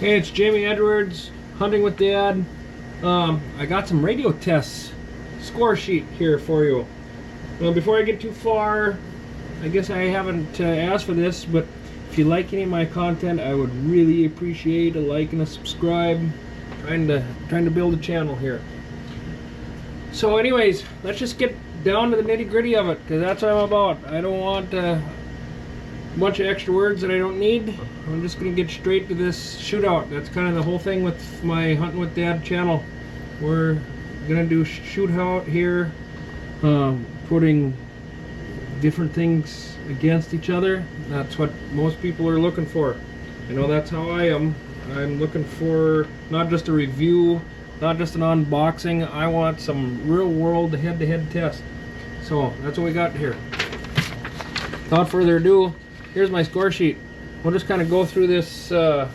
Hey, it's Jamie Edwards, Hunting with Dad. I got some radio tests score sheet here for you. Before I get too far, I guess I haven't asked for this, but if you like any of my content, I would really appreciate a like and a subscribe. Trying to build a channel here. So anyways, let's just get down to the nitty-gritty of it, because that's what I'm about. I don't want a bunch of extra words that I don't need. I'm just going to get straight to this shootout. That's kind of the whole thing with my Hunting with Dad channel. We're going to do shootout here, putting different things against each other. That's what most people are looking for. You know, that's how I am. I'm looking for not just a review, not just an unboxing. I want some real world head-to-head test. So that's what we got here. Without further ado, here's my score sheet. We'll just kind of go through this line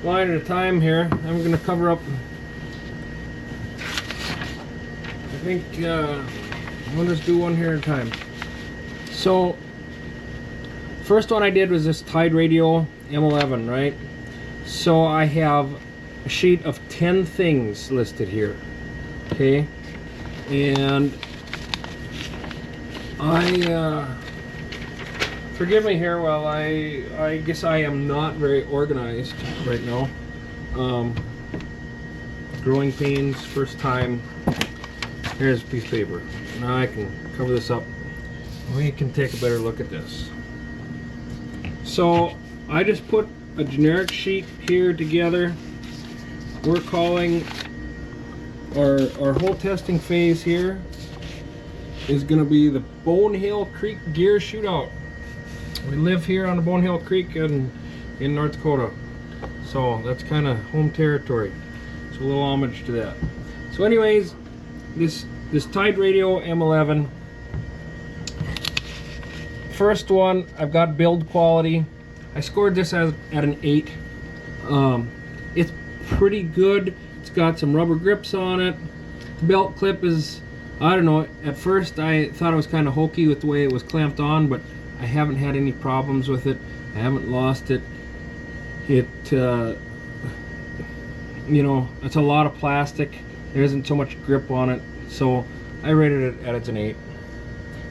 at a time here. I'm going to cover up, I think we'll just do one here at a time. So first one I did was this TidRadio M11, right? So I have a sheet of 10 things listed here, okay? And forgive me here while I guess I am not very organized right now. Growing pains, first time. Here's a piece of paper. Now I can cover this up. We can take a better look at this. So I just put a generic sheet here together. We're calling our whole testing phase here is going to be the Bonehill Creek Deer Shootout. We live here on the Bonehill Creek in North Dakota, so that's kind of home territory. So a little homage to that. So anyways, this TidRadio M11, first one, I've got build quality. I scored this at an 8. It's pretty good. It's got some rubber grips on it. The belt clip is, I don't know, at first I thought it was kind of hokey with the way it was clamped on, but I haven't had any problems with it. I haven't lost it. You know, it's a lot of plastic. There isn't so much grip on it, so I rated it at an 8.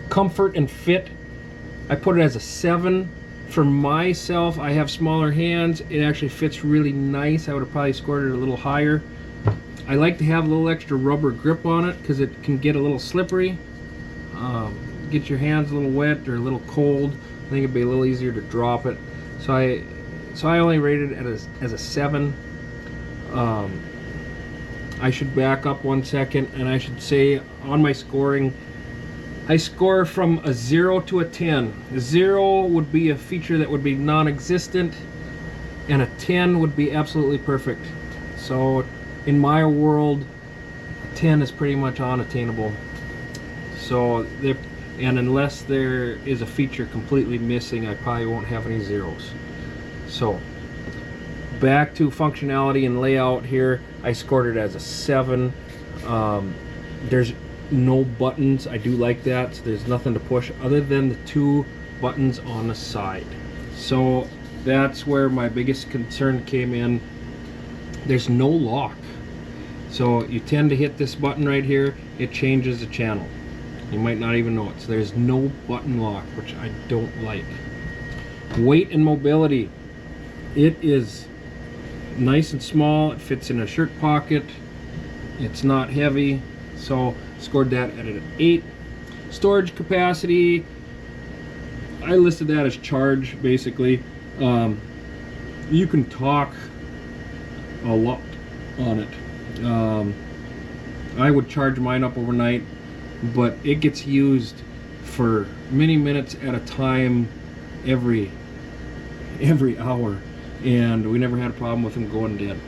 Comfort and fit, I put it as a 7. For myself, I have smaller hands. It actually fits really nice. I would have probably scored it a little higher. I like to have a little extra rubber grip on it because it can get a little slippery. Get your hands a little wet or a little cold. I think it'd be a little easier to drop it. So I only rated it as a 7. I should back up 1 second, and I should say on my scoring, I score from a 0 to a 10. A 0 would be a feature that would be non-existent, and a 10 would be absolutely perfect. So in my world, a 10 is pretty much unattainable. So and unless there is a feature completely missing, I probably won't have any zeros. So back to functionality and layout here, I scored it as a 7. There's no buttons. I do like that. So there's nothing to push other than the 2 buttons on the side. So that's where my biggest concern came in. There's no lock. So you tend to hit this button right here, it changes the channel. You might not even know it. So there's no button lock, which I don't like. Weight and mobility. It is nice and small. It fits in a shirt pocket. It's not heavy. So scored that at an 8. Storage capacity, I listed that as charge basically. You can talk a lot on it. I would charge mine up overnight, but it gets used for many minutes at a time every hour, and we never had a problem with them going dead.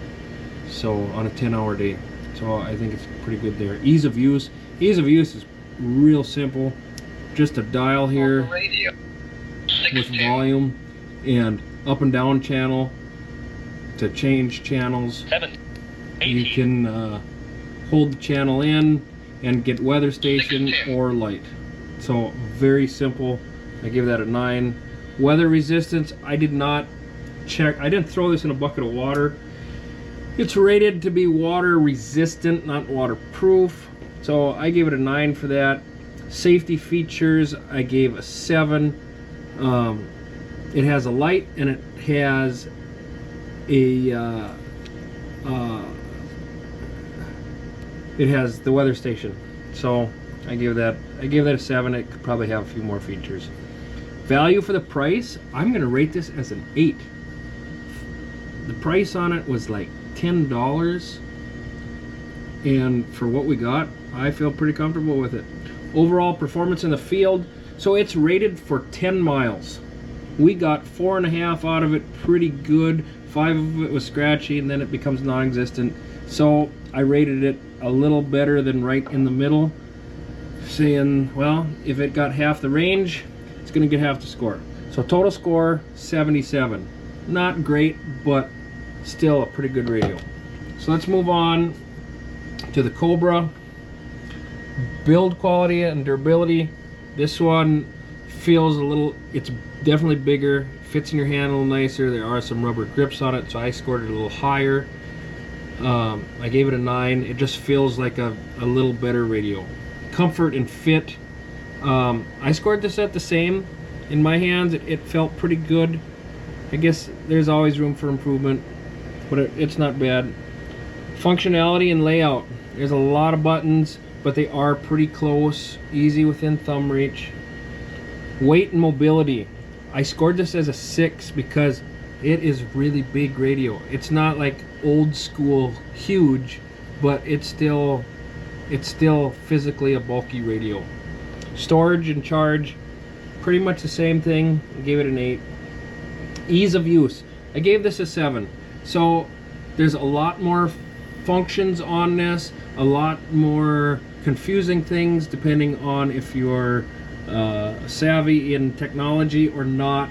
So on a 10-hour day. So I think it's pretty good there. Ease of use is real simple. Just a dial here with volume and up and down channel to change channels. You can hold the channel in and get weather station or light. So very simple. I give that a 9. Weather resistance, I did not check. I didn't throw this in a bucket of water. It's rated to be water resistant, not waterproof. So I gave it a 9 for that. Safety features, I gave a 7. It has a light and it has a it has the weather station. So I gave that a 7. It could probably have a few more features. Value for the price, I'm gonna rate this as an 8. The price on it was like $10, and for what we got, I feel pretty comfortable with it. Overall performance in the field, so it's rated for 10 miles. We got 4.5 out of it, pretty good. 5 of it was scratchy, and then it becomes non-existent. So I rated it a little better than right in the middle, saying, well, if it got half the range, it's gonna get half the score. So total score, 77. Not great, but still a pretty good radio. So let's move on to the Cobra. Build quality and durability. This one feels a little, it's definitely bigger, fits in your hand a little nicer. There are some rubber grips on it, so I scored it a little higher. I gave it a 9. It just feels like a little better radio. Comfort and fit, I scored this at the same. In my hands, it felt pretty good. I guess there's always room for improvement, but it's not bad. Functionality and layout. There's a lot of buttons, but they are pretty close, easy within thumb reach. Weight and mobility. I scored this as a 6 because it is really big radio. It's not like old school huge, but it's still physically a bulky radio. Storage and charge, pretty much the same thing. I gave it an 8. Ease of use, I gave this a 7. So there's a lot more functions on this, a lot more confusing things depending on if you're savvy in technology or not.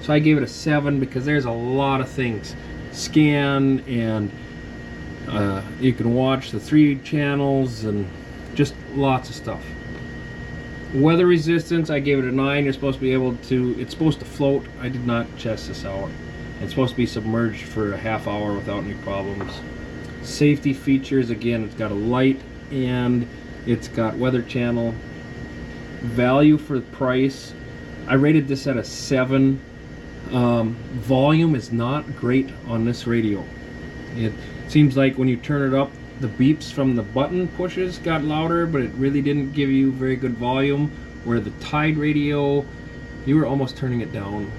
So I gave it a 7 because there's a lot of things. Scan, and you can watch the 3 channels and just lots of stuff. Weather resistance, I gave it a 9. You're supposed to be able to, it's supposed to float. I did not test this out. It's supposed to be submerged for a half hour without any problems. Safety features, again, it's got a light and it's got weather channel. Value for the price, I rated this at a 7. Volume is not great on this radio. It seems like when you turn it up, the beeps from the button pushes got louder, but it really didn't give you very good volume. Where the TidRadio, you were almost turning it down.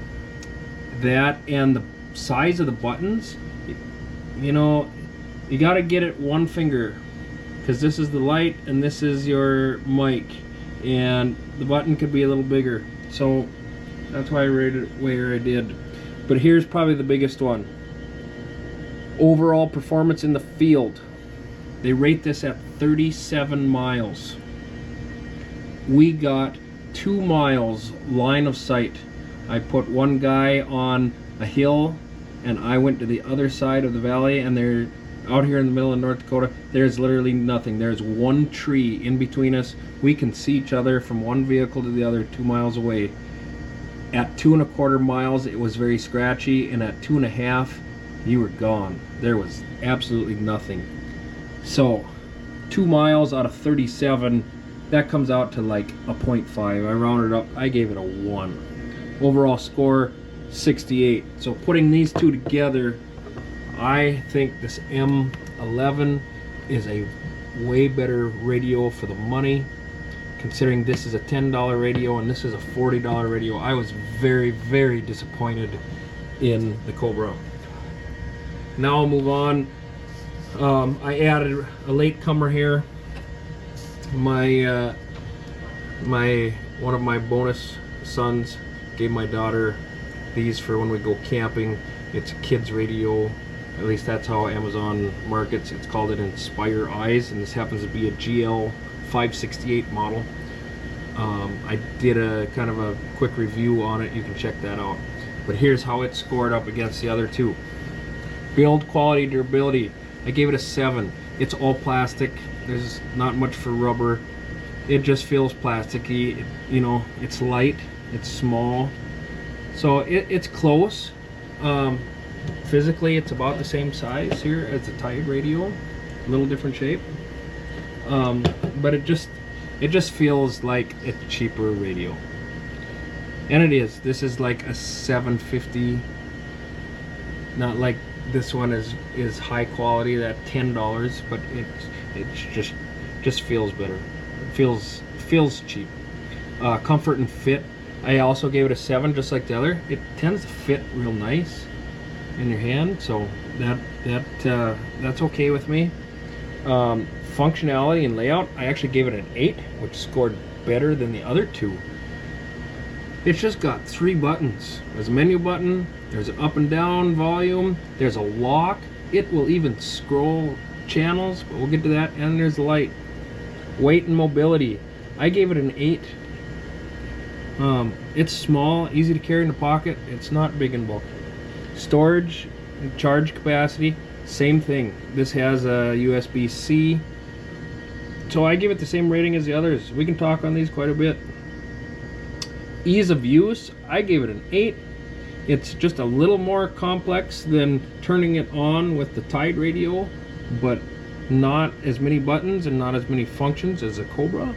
That and the size of the buttons, you know, you got to get it one finger, because this is the light and this is your mic, and the button could be a little bigger. So that's why I rated it where I did. But here's probably the biggest one. Overall performance in the field. They rate this at 37 miles. We got 2 miles line of sight. I put one guy on a hill and I went to the other side of the valley, and they're out here in the middle of North Dakota. There's literally nothing. There's one tree in between us. We can see each other from one vehicle to the other 2 miles away. At 2.25 miles, it was very scratchy, and at 2.5, you were gone. There was absolutely nothing. So 2 miles out of 37, that comes out to like a 0.5. I rounded up, I gave it a 1. Overall score, 68. So putting these two together, I think this M11 is a way better radio for the money. Considering this is a $10 radio and this is a $40 radio, I was very, very disappointed in the Cobra. Now I'll move on. I added a latecomer here. One of my bonus sons gave my daughter these for when we go camping. It's a kid's radio. At least that's how Amazon markets. It's called an Inspireyes, and this happens to be a GL 568 model. I did a kind of a quick review on it. You can check that out. But here's how it scored up against the other two. Build quality, durability, I gave it a 7. It's all plastic. There's not much for rubber. It just feels plasticky. You know, it's light, it's small, so it's close. Physically, it's about the same size here as the TidRadio, a little different shape. But it just feels like a cheaper radio, and it is. This is like a $750. Not like this one is high quality, that $10, but it just feels better. It feels cheap. Comfort and fit, I also gave it a 7, just like the other. It tends to fit real nice in your hand, so that's okay with me. Functionality and layout, I actually gave it an 8, which scored better than the other two. It's just got 3 buttons. There's a menu button, there's an up and down volume, there's a lock, it will even scroll channels, but we'll get to that, and there's the light. Weight and mobility, I gave it an 8. It's small, easy to carry in the pocket, it's not big and bulky. Storage and charge capacity, same thing. This has a USB-C, so I give it the same rating as the others. We can talk on these quite a bit. Ease of use, I gave it an 8. It's just a little more complex than turning it on with the TidRadio, but not as many buttons and not as many functions as a Cobra.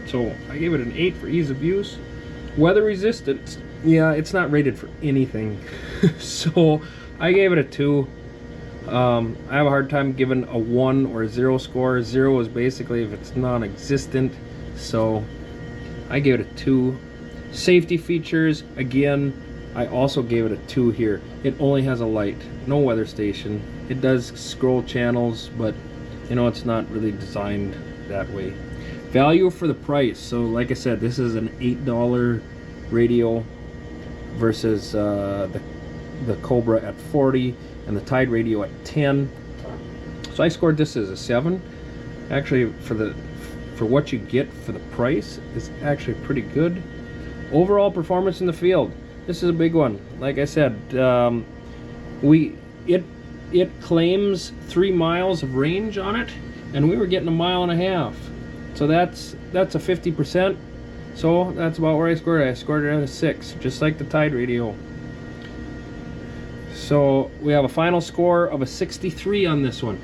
So I gave it an 8 for ease of use. Weather resistance, yeah, it's not rated for anything. So I gave it a 2. I have a hard time giving a 1 or a 0 score. 0 is basically if it's non-existent, so I gave it a 2. Safety features, again, I also gave it a 2 here. It only has a light, no weather station. It does scroll channels, but you know, it's not really designed that way. Value for the price, so like I said, this is an $8 radio versus the Cobra at 40 and the TidRadio at 10. So I scored this as a 7. Actually, for what you get for the price is actually pretty good. Overall performance in the field, this is a big one. Like I said, it claims 3 miles of range on it, and we were getting 1.5 miles. So that's a 50%. So that's about where I scored it. I scored it at a 6, just like the TidRadio. So we have a final score of a 63 on this one,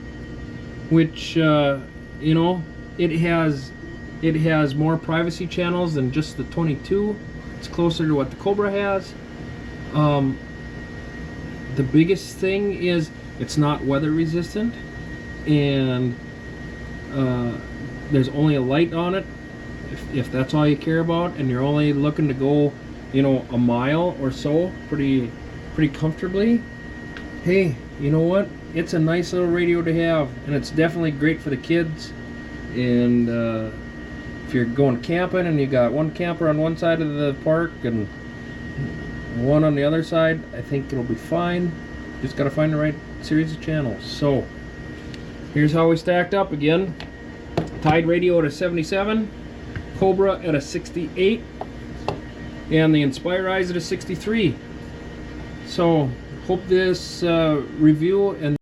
which you know, it has more privacy channels than just the 22. It's closer to what the Cobra has. The biggest thing is it's not weather resistant, and there's only a light on it. If that's all you care about, and you're only looking to go, you know, 1 mile or so pretty comfortably, hey, you know what? It's a nice little radio to have, and it's definitely great for the kids. And if you're going camping and you got one camper on one side of the park and one on the other side, I think it'll be fine. Just got to find the right series of channels. So here's how we stacked up again. TidRadio at a 77, Cobra at a 68, and the inspireyes at a 63. So hope this review and